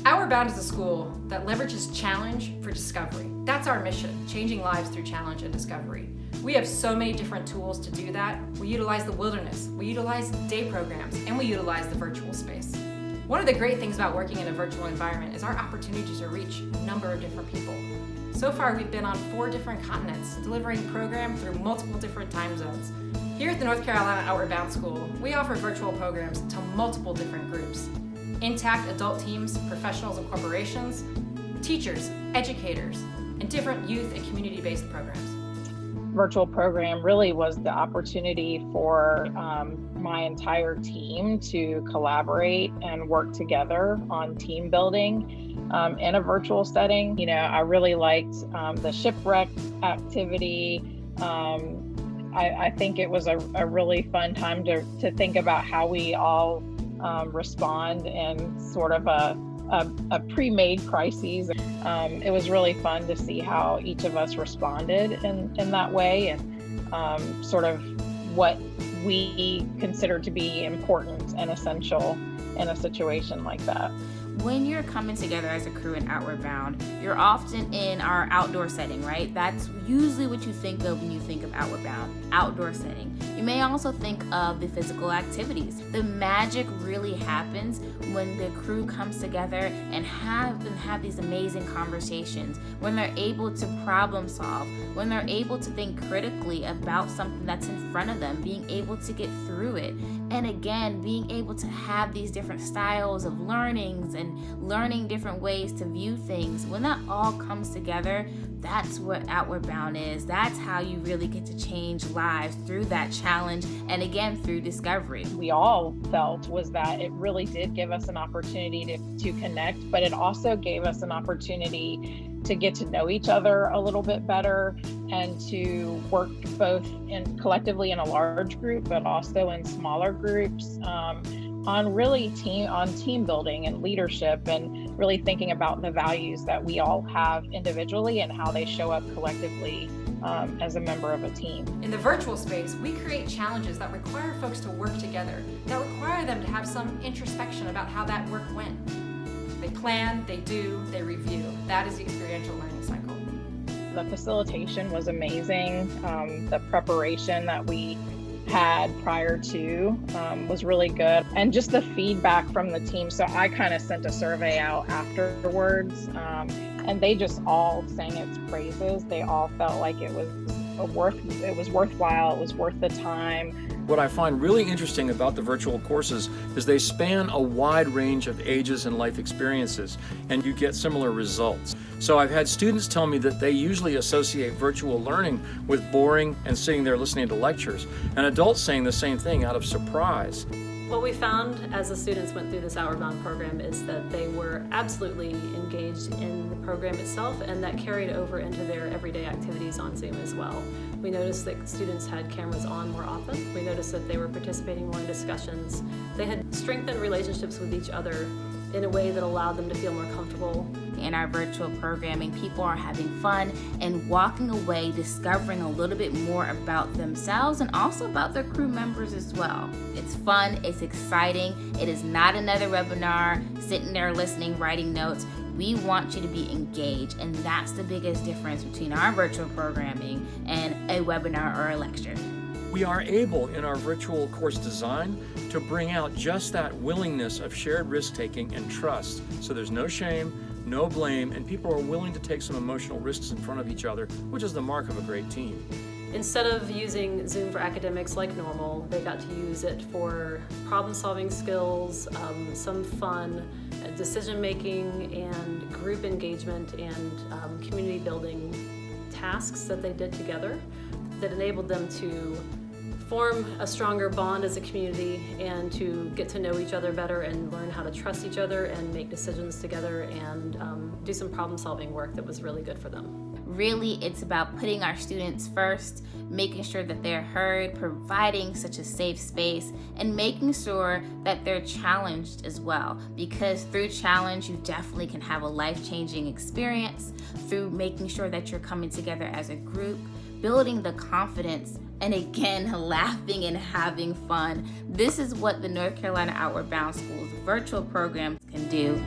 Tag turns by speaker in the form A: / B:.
A: Outward Bound is a school that leverages challenge for discovery. That's our mission, changing lives through challenge and discovery. We have so many different tools to do that. We utilize the wilderness, we utilize day programs, and we utilize the virtual space. One of the great things about working in a virtual environment is our opportunity to reach a number of different people. So far, we've been on 4 different continents, delivering programs through multiple different time zones. Here at the North Carolina Outward Bound School, we offer virtual programs to multiple different groups. Intact adult teams, professionals and corporations, teachers, educators, and different youth and community-based programs.
B: Virtual program really was the opportunity for my entire team to collaborate and work together on team building in a virtual setting. You know, I really liked the shipwreck activity. I think it was a really fun time to think about how we all respond in sort of a pre-made crises. It was really fun to see how each of us responded in that way, and sort of what we consider to be important and essential in a situation like that.
C: When you're coming together as a crew in Outward Bound, you're often in our outdoor setting, right? That's usually what you think of when you think of Outward Bound, outdoor setting. You may also think of the physical activities. The magic really happens when the crew comes together and have these amazing conversations, when they're able to problem solve, when they're able to think critically about something that's in front of them, being able to get through it. And again, being able to have these different styles of learnings and learning different ways to view things. When that all comes together, that's what Outward Bound is. That's how you really get to change lives through that challenge, and again, through discovery.
B: We all felt was that it really did give us an opportunity to connect, but it also gave us an opportunity to get to know each other a little bit better and to work both collectively in a large group, but also in smaller groups on team building and leadership, and really thinking about the values that we all have individually and how they show up collectively as a member of a team.
A: In the virtual space, we create challenges that require folks to work together, that require them to have some introspection about how that work went. They plan, they do, they review. That is the experiential learning cycle.
B: The facilitation was amazing. The preparation that we had prior to was really good, and just the feedback from the team. So I kind of sent a survey out afterwards, and they just all sang its praises. They all felt like it was worthwhile, it was worth the time.
D: What I find really interesting about the virtual courses is they span a wide range of ages and life experiences, and you get similar results. So I've had students tell me that they usually associate virtual learning with boring and sitting there listening to lectures, and adults saying the same thing out of surprise.
E: What we found as the students went through this Outward Bound program is that they were absolutely engaged in the program itself, and that carried over into their everyday activities on Zoom as well. We noticed that students had cameras on more often. We noticed that they were participating more in discussions. They had strengthened relationships with each other in a way that allowed them to feel more comfortable.
C: In our virtual programming, people are having fun and walking away discovering a little bit more about themselves and also about their crew members as well. It's fun, it's exciting, it is not another webinar, sitting there listening, writing notes. We want you to be engaged, and that's the biggest difference between our virtual programming and a webinar or a lecture.
D: We are able in our virtual course design to bring out just that willingness of shared risk-taking and trust. So there's no shame, no blame, and people are willing to take some emotional risks in front of each other, which is the mark of a great team.
E: Instead of using Zoom for academics like normal, they got to use it for problem-solving skills, some fun, decision-making, and group engagement, and community building tasks that they did together that enabled them to form a stronger bond as a community and to get to know each other better and learn how to trust each other and make decisions together and do some problem-solving work that was really good for them.
C: Really, it's about putting our students first, making sure that they're heard, providing such a safe space, and making sure that they're challenged as well. Because through challenge, you definitely can have a life-changing experience, through making sure that you're coming together as a group, building the confidence, and again, laughing and having fun. This is what the North Carolina Outward Bound School's virtual programs can do.